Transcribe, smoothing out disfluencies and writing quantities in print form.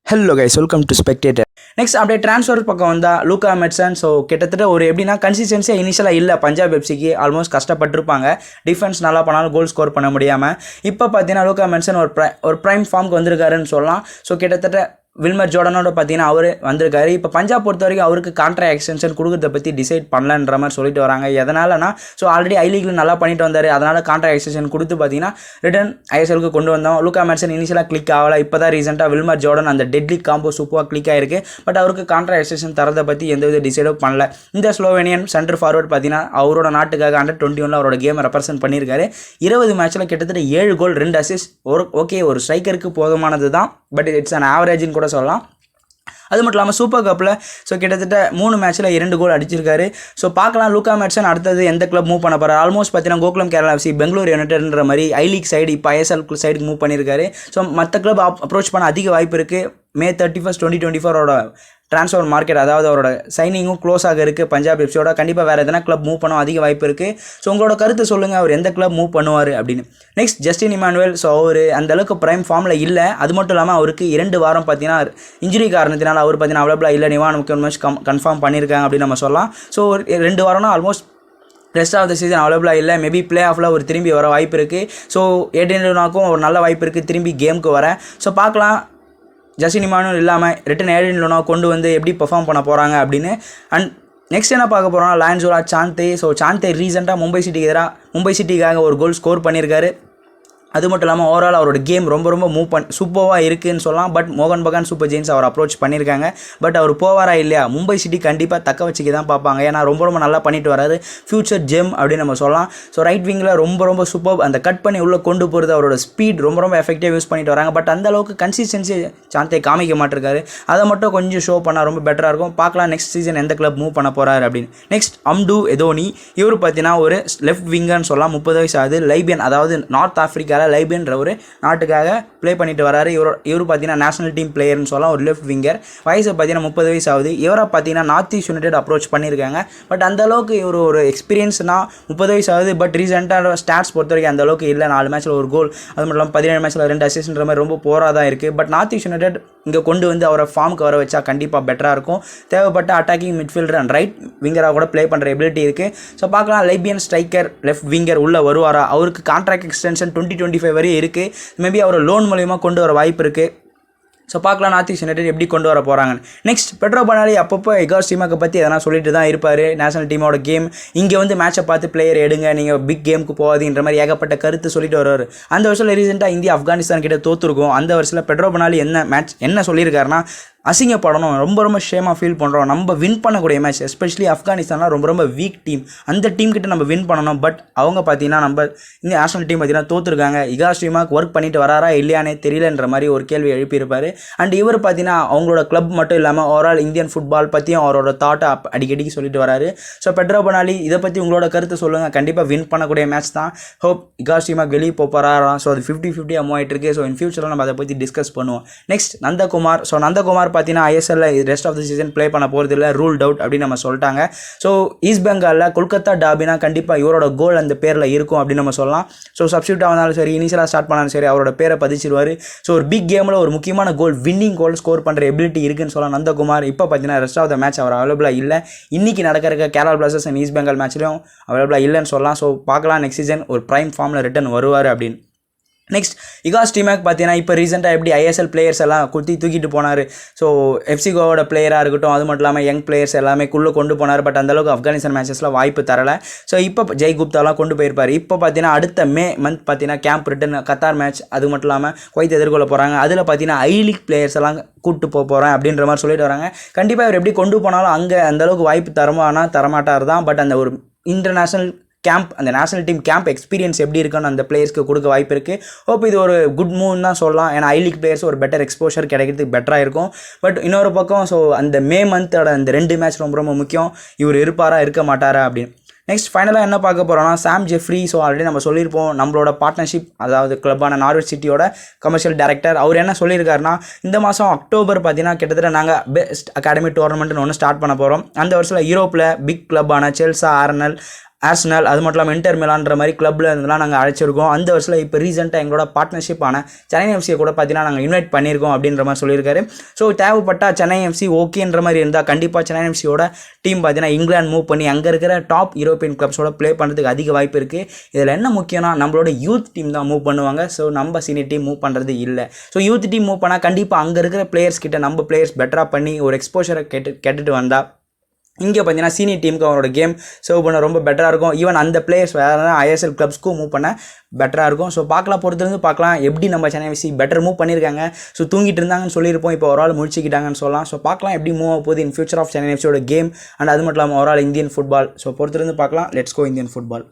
Hello guys, welcome to spectator. Next அப்படியே transfer பக்கம் வந்தால் லூக்கா மெட்சன். ஸோ கிட்டத்தட்ட ஒரு எப்படின்னா கன்சிஸ்டன்சியாக இனிஷியலாக இல்லை. பஞ்சாப் எஃப்சிக்கு ஆல்மோஸ்ட் கஷ்டப்பட்டிருப்பாங்க. டிஃபென்ஸ் நல்லா பண்ணாலும் கோல் ஸ்கோர் பண்ண முடியாமல். இப்போ பார்த்தீங்கன்னா லூக்கா மெட்சன் ஒரு ப்ரைம் ஃபார்முக்கு வந்திருக்காருன்னு சொல்லலாம். ஸோ கிட்டத்தட்ட வில்மர் ஜோர்டனோட பார்த்தீங்கன்னா அவர் வந்திருக்காரு. இப்போ பஞ்சாப் பொறுத்த வரைக்கும் அவருக்கு கான்ட்ராக்ட் எக்ஸ்டென்ஷன் கொடுக்கறத பற்றி டிசைட் பண்ணலன்ற மாதிரி சொல்லிட்டு வராங்க. எதனாலனா ஸோ ஆல்ரெடி ஐ லீக்கில் நல்லா பண்ணிட்டு வந்தார். அதனால் கான்ட்ராக்ட் எக்ஸ்டென்ஷன் கொடுத்து பார்த்தீங்கன்னா ரிட்டன் ஐஎஸ்எலுக்கு கொண்டு வந்தோம். லூக்கா மெட்சன் இனிஷியலாக கிளிக் ஆகலை. இப்போ தான் ரீசெண்டாக வில்மர் ஜோர்டன் அந்த டெட்லி காம்போ சூப்பராக கிளிக் ஆயிருக்கு. பட் அவருக்கு கான்ட்ராக்ட் எக்ஸ்டென்ஷன் தரதை பற்றி எந்தவித டிசைடும் பண்ணல. இந்த ஸ்லோவேனியன் சென்டர் ஃபார்வர்ட் பார்த்தீங்கன்னா அவரோட நாட்டுக்காக Under-21 அவரோட கேமை ரெப்ரசென்ட் பண்ணியிருக்காரு. 20 மேட்ச்சில் கிட்டத்தட்ட 7 கோல் 2 அசிஸ்ட். ஓகே, ஒரு ஸ்ட்ரைக்கருக்கு போதுமானது தான். பட் இட்ஸ் அன் ஆவரேஜ்னு கூட சொல்லலாம். அது மட்டும் இல்லாமல் சூப்பர் கப்பில் ஸோ கிட்டத்தட்ட 3 மேட்ச்சில் 2 கோல் அடிச்சிருக்காரு. ஸோ பார்க்கலாம் லூக்கா மெட்சன் அடுத்தது எந்த கிளப் மூவ் பண்ண போகிறார். ஆல்மோஸ்ட் பார்த்தீங்கன்னா கோகுலம் கேரளா எஃப்சி, பெங்களூர் யுனைடெட்ன்ற மாதிரி ஐ லீக் சைடு இப்போ ஐஎஸ்எல் சைடுக்கு மூவ் பண்ணியிருக்காரு. ஸோ மற்ற கிளப் அப்ரோச் பண்ண அதிக வாய்ப்பு இருக்குது. May 31, 2024 ட்ரான்ஸ்ஃபர் மார்க்கெட், அதாவது அவரோட சைனிங்கும் க்ளோஸ் ஆக இருக்குது பஞ்சாப் எஃப்சியோட. கண்டிப்பாக வேறு எதனா கிளப் மூவ் பண்ண அதிக வாய்ப்பு இருக்குது. ஸோ உங்களோட கருத்து சொல்லுங்கள், அவர் எந்த கிளப் மூவ் பண்ணுவார் அப்படின்னு. Next Justin Emmanuel. ஸோ அவர் அந்தளவுக்கு ப்ரைம் ஃபார்மில் இல்லை. அது மட்டும் இல்லாமல் அவருக்கு 2 வாரம் பார்த்தீங்கன்னா இன்ஜுரி காரணத்தினால அவர் பார்த்தீங்கன்னா அவைலபிளாக இல்லை. நிவான் மேட்ச் கன்ஃபார்ம் பண்ணியிருக்காங்க அப்படின்னு நம்ம சொல்லலாம். ஸோ ஒரு 2 வாரம்னா almost rest of the season அவைலபிளாக இல்லை. மேபி பிளே ஆஃபில் ஒரு திரும்பி வர வாய்ப்பு இருக்குது. ஸோ ஏடினுக்கும் ஒரு நல்ல வாய்ப்பு இருக்குது திரும்பி கேமுக்கு வர. ஸோ பார்க்கலாம் ஜஸ்டின் இமானுவேல் இல்லாமல் ரிட்டன் ஏடினுனா கொண்டு வந்து எப்படி பெர்ஃபார்ம் பண்ண போகிறாங்க அப்படின்னு. அண்ட் நெக்ஸ்ட் என்ன பார்க்க போகிறோம்னா லான்சோலா சாந்தே. ஸோ சாந்தே ரீசெண்டாக மும்பை சிட்டிக்காக ஒரு கோல் ஸ்கோர் பண்ணியிருக்காரு. அது மட்டும் இல்லாமல் ஓவரால் அவரோட கேம் ரொம்ப சூப்பராக இருக்குதுன்னு சொல்லலாம். பட் மோகன் பகான் சூப்பர் ஜெயின்ஸ் அவர் அப்ரோச் பண்ணியிருக்காங்க. பட் அவர் போவாரா இல்லையா, மும்பை சிட்டி கண்டிப்பாக தக்க வச்சுக்க தான் பார்ப்பாங்க. ஏன்னா ரொம்ப நல்லா பண்ணிட்டு வராரு. ஃபியூச்சர் ஜெம் அப்படின்னு நம்ம சொல்லலாம். ஸோ ரைட் விங்கில் ரொம்ப சூப்பர் அந்த கட் பண்ணி உள்ளே கொண்டு போகிறது, அவரோட ஸ்பீட் ரொம்ப எஃபெக்டிவாக யூஸ் பண்ணிட்டு வராங்க. பட் அந்த அளவுக்கு கன்சிஸ்டன்சி சாந்தே காமிக்க மாட்டிருக்காரு. அதை மட்டும் கொஞ்சம் ஷோ பண்ணால் ரொம்ப பெட்டராக இருக்கும். பார்க்கலாம் நெக்ஸ்ட் சீசன் எந்த கிளப் மூவ் பண்ண போகிறாரு அப்படின்னு. நெக்ஸ்ட் அம்டு எதோனி. இவர் பார்த்தீங்கன்னா ஒரு லெஃப்ட் விங்கர்னு சொல்லலாம். 30 வயசு ஆகுது. லைபியன், அதாவது நார்த் ஆஃப்ரிக்காவில் லைபியன்ற ஒரு நாட்டுக்காக ப்ளே பண்ணிட்டு வராரு. இவர் பார்த்தீங்கன்னா நேஷனல் டீம் பிளேயர்னு சொல்லலாம். ஒரு லெஃப்ட் விங்கர். வயசு பார்த்தீங்கன்னா 30 வயசு ஆகுது. இவரை பார்த்தீங்கன்னா நார்த் ஈஸ்ட் யுனைடெட் அப்ரோச் பண்ணியிருக்காங்க. பட் அந்த அளவுக்கு இவர் ஒரு எக்ஸ்பீரியன்ஸ்னா 30 வயசு ஆகுது. பட் ரீசெண்டாக ஸ்டாட்ஸ் பொறுத்த வரைக்கும் அந்த அளவுக்கு இல்லை. 4 மேட்ச்சில் ஒரு கோல், அது மட்டும் இல்லாமல் 17 மேட்ச்சில் 2 அசிஸ்ட்ன்ற மாதிரி ரொம்ப போராக தான் இருக்குது. பட் நார்த் ஈஸ்ட் யுனைடெட் இங்கே கொண்டு வந்து அவரை ஃபார்முக்கு வர வச்சா கண்டிப்பாக பெட்டராக இருக்கும். தேவைப்பட்ட அட்டாக்கிங் மிட்ஃபீல்டர் அண்ட் ரைட் விங்கராக கூட ப்ளே பண்ணுற எபிலிட்டி இருக்குது. ஸோ பார்க்கலாம் லைபியன் ஸ்ட்ரைக்கர் லெஃப்ட் விங்கர் உள்ளே வருவாரா. அவருக்கு கான்ட்ராக்ட் எக்ஸ்டென்ஷன் 2025 வரையும் இருக்குது. மேபி அவர் லோன் மூலியமாக கொண்டு வர வாய்ப்பு இருக்குது. ஸோ பார்க்கலாம் நார்த் ஈஸ்ட் யுனைடெட் எப்படி கொண்டு வர போகிறாங்கன்னு. நெக்ஸ்ட் பெட்ரோ பனாலி அப்பப்போ இகாஸ் டீமாக்கை பற்றி எதனா சொல்லிட்டு தான் இருப்பார். நேஷனல் டீமோட கேம் இங்கே வந்து மேட்சை பார்த்து பிளேயர் எடுங்க, நீங்கள் பிக் கேமுக்கு போகாதுன்ற மாதிரி ஏகப்பட்ட கருத்து சொல்லிட்டு வருவார். அந்த வருஷத்தில் ரீசெண்டாக இந்தியா ஆப்கானிஸ்தான் கிட்ட தோற்றுருக்கும். அந்த வருஷத்தில் பெட்ரோ பனாலி என்ன சொல்லியிருக்காருன்னா, அசிங்கப்படணும், ரொம்ப ஷேமாக ஃபீல் பண்ணுறோம், நம்ம வின் பண்ணக்கூடிய மேட்ச், எஸ்பெஷலி ஆப்கானிஸ்தான்லாம் ரொம்ப வீக் டீம், அந்த டீம் கிட்ட நம்ம வின் பண்ணணும். பட் அவங்க பார்த்தீங்கன்னா நம்ம இந்த நேஷனல் டீம் பார்த்தீங்கன்னா தோற்றுருக்காங்க. இகாஸ் டீமாக்கு ஒர்க் பண்ணிட்டு வராரா இல்லையானே தெரியலன்ற மாதிரி ஒரு கேள்வி எழுப்பியிருப்பார். அண்ட் இவர் பார்த்தீங்கன்னா அவங்களோட கிளப் மட்டும் இல்லாமல் ஓவரால் இந்தியன் ஃபுட்பால் பற்றியும் அவரோட தாட்டை அடிக்கடிக்கு சொல்லிட்டு வராரு. ஸோ பெட்ரோ பனாலி இதை பற்றி உங்களோட கருத்து சொல்லுங்கள். கண்டிப்பாக வின் பண்ணக்கூடிய மேட்ச் தான். ஹோப் இகாஸ் டீமாக்கு வெளியே போகிறாரா. ஸோ அது 50-50 அமௌண்ட் இருக்குது. ஸோ இன் ஃபியூச்சரில் நம்ம அதை பற்றி டிஸ்கஸ் பண்ணுவோம். நெக்ஸ்ட் நந்தகுமார். ஸோ நந்தகுமார் பார்த்தீங்கன்னா ஐஎஸ்எல்ல rest of the season play பண்ண போகிறது இல்லை, ரூல்ட் அவுட் அப்படின்னு நம்ம சொல்லிட்டாங்க. ஸோ ஈஸ்ட் பெங்காலில் கொல்கத்தா டாபினா கண்டிப்பாக இவரோட கோல் அந்த பேரில் இருக்கும் அப்படின்னு நம்ம சொல்லலாம். ஸோ சப்ஸ்டியூட்டாக வந்தாலும் சரி, இனிஷியலாக ஸ்டார்ட் பண்ணாலும் சரி, அவரோட பேரை பதிச்சிருவார். ஸோ ஒரு பிக் கேமில் ஒரு முக்கியமான கோல், வின்னிங் கோல் ஸ்கோர் பண்ணுற எபிலிட்டி இருக்குன்னு சொல்லலாம் நந்தகுமார். இப்போ பார்த்தீங்கன்னா ரெஸ்ட் ஆஃப் த மேட்ச் அவர் அவைலபிளாக இல்லை. இன்றைக்கி நடக்கிற Kerala Blasters and East Bengal மேட்ச்லையும் அவைலபிளாக இல்லைன்னு சொல்லலாம். ஸோ பார்க்கலாம் நெக்ஸ்ட் சீசன் ஒரு ப்ரைம் ஃபார்மில் ரிட்டர்ன் வருவார் அப்படின்னு. நெக்ஸ்ட் இகாஸ் டீமாக் பார்த்தீங்கன்னா இப்போ ரீசெண்டாக எப்படி ஐஎஸ்எல் பிளேயர்ஸ் எல்லாம் தூக்கிட்டு போனார். ஸோ எஃப்சி கோவோட பிளேயராக இருக்கட்டும், அது மட்டும் இல்லாமல் யங் பிளேயர்ஸ் எல்லாமே கொண்டு போனார். பட் அந்தளவுக்கு ஆப்கானிஸ்தான் மேட்சஸில் வாய்ப்பு தரலை. ஸோ இப்போ ஜெய் குப்தாலாம் கொண்டு போயிருப்பார். இப்போ பார்த்தீங்கன்னா அடுத்த மே மந்த் பார்த்தீங்கன்னா கேம்ப் ரிட்டன் கத்தார் மேட்ச், அது மட்டும் இல்லாமல் குவைத் எதிர்கொள்ள போகிறாங்க. அதில் பார்த்தீங்கன்னா ஐ லீக் பிளேயர்ஸ் எல்லாம் கூப்பிட்டு போகிறேன் அப்படின்ற மாதிரி சொல்லிட்டு வராங்க. கண்டிப்பாக இவர் எப்படி கொண்டு போனாலும் அங்கே அந்தளவுக்கு வாய்ப்பு தரமாட்டார் தான். பட் அந்த ஒரு இன்டர்நேஷ்னல் கேம்ப், அந்த நேஷனல் டீம் கேம்ப் எக்ஸ்பீரியன்ஸ் எப்படி இருக்குன்னு அந்த பிளேயர்ஸ்க்கு கொடுக்க வாய்ப்பு இருக்குது. ஹோப் இது ஒரு குட் மூவ்னு தான் சொல்லலாம். ஏன்னா ஐ லீக் பிளேயர்ஸ் ஒரு பெட்டர் எக்ஸ்போஷர் கிடைக்கிறதுக்கு பெட்டராக இருக்கும். பட் இன்னொரு பக்கம் ஸோ அந்த மே மந்தோட அந்த 2 மேட்ச் ரொம்ப முக்கியம். இவர் இருப்பாரா இருக்க மாட்டாரா அப்படின்னு. நெக்ஸ்ட் ஃபைனலாக என்ன பார்க்க போகிறோம்னா சாம் ஜெஃப்ரி. ஸோ ஆல்ரெடி நம்ம சொல்லியிருப்போம் நம்மளோட பார்ட்னர்ஷிப், அதாவது கிளப்பான நார்விச் சிட்டியோட கமர்ஷியல் டைரக்டர். அவர் என்ன சொல்லியிருக்காருன்னா, இந்த மாதம் அக்டோபர் பார்த்தீங்கன்னா கிட்டத்தட்ட நாங்கள் பெஸ்ட் அகாடமி டோர்னமெண்ட்னு ஒன்று ஸ்டார்ட் பண்ண போகிறோம். அந்த வருஷத்தில் யூரோப்பில் பிக் கிளப்பான செல்சா, ஆர்சனல், ஆர்சனல் அது மட்டும் இல்லாமல் இன்டர் மிலான்ற மாதிரி கிளப்பில் இருந்தெல்லாம் நாங்கள் அழைச்சிருக்கோம். அந்த வருஷத்தில் இப்போ ரீசெண்டாக எங்களோட பார்ட்னர்ஷிப்பான சென்னை எஃப்சியை கூட பார்த்தீங்கன்னா நாங்கள் இன்வைட் பண்ணியிருக்கோம் அப்படின்ற மாதிரி சொல்லியிருக்காரு. ஸோ தேவைப்பட்டால் சென்னை எஃப்சி ஓகேன்ற மாதிரி இருந்தால் கண்டிப்பாக சென்னை எஃப்சியோட டீம் பார்த்தீங்கன்னா இங்கிலாந்து மூவ் பண்ணி அங்கே இருக்கிற டாப் யூரோப்பியன் கிளப்ஸோட ப்ளே பண்ணுறதுக்கு அதிக வாய்ப்பு இருக்குது. இதில் என்ன முக்கியம்னா நம்மளோட யூத் டீம் தான் மூவ் பண்ணுவாங்க. ஸோ நம்ம சீனியர் டீம் மூவ் பண்ணுறது இல்லை. ஸோ யூத் டீம் மூவ் பண்ணால் கண்டிப்பாக அங்கே இருக்கிற பிளேயர்ஸ் கிட்ட நம்ம பிளேயர்ஸ் பெட்டராக பண்ணி ஒரு எக்ஸ்போஷரை கேட்டுட்டு வந்தால் இங்கே பார்த்தீங்கன்னா சீனியர் டீமுக்கு அவரோட கேம் சர்வ் பண்ண ரொம்ப பெட்டராக இருக்கும். ஈவன் அந்த பிளேயர்ஸ் வேறு ஐஎஸ்எல் கிளப்ஸ்க்கும் மூவ் பண்ண பெட்டராக இருக்கும். ஸோ பொறுத்திருந்து பார்க்கலாம் எப்படி நம்ம சென்னை எஃப்சி பெட்டர் மூவ் பண்ணியிருக்காங்க. ஸோ தூங்கிட்டு இருந்தாங்கன்னு சொல்லியிருப்போம், இப்போ ஒரு ஆள் முடிச்சிக்கிட்டாங்கன்னு சொல்லலாம். ஸோ பார்க்கலாம் எப்படி மூவ் ஆக போகுது இன் ஃபியூச்சர் ஆஃப் சென்னை எஃப்சியோட கேம் அண்ட் அது மட்டும் இல்லாமல் ஒரு ஆள் இந்தியன் ஃபுட்பால். ஸோ பொறுத்திருந்து பார்க்கலாம். Let's go Indian football.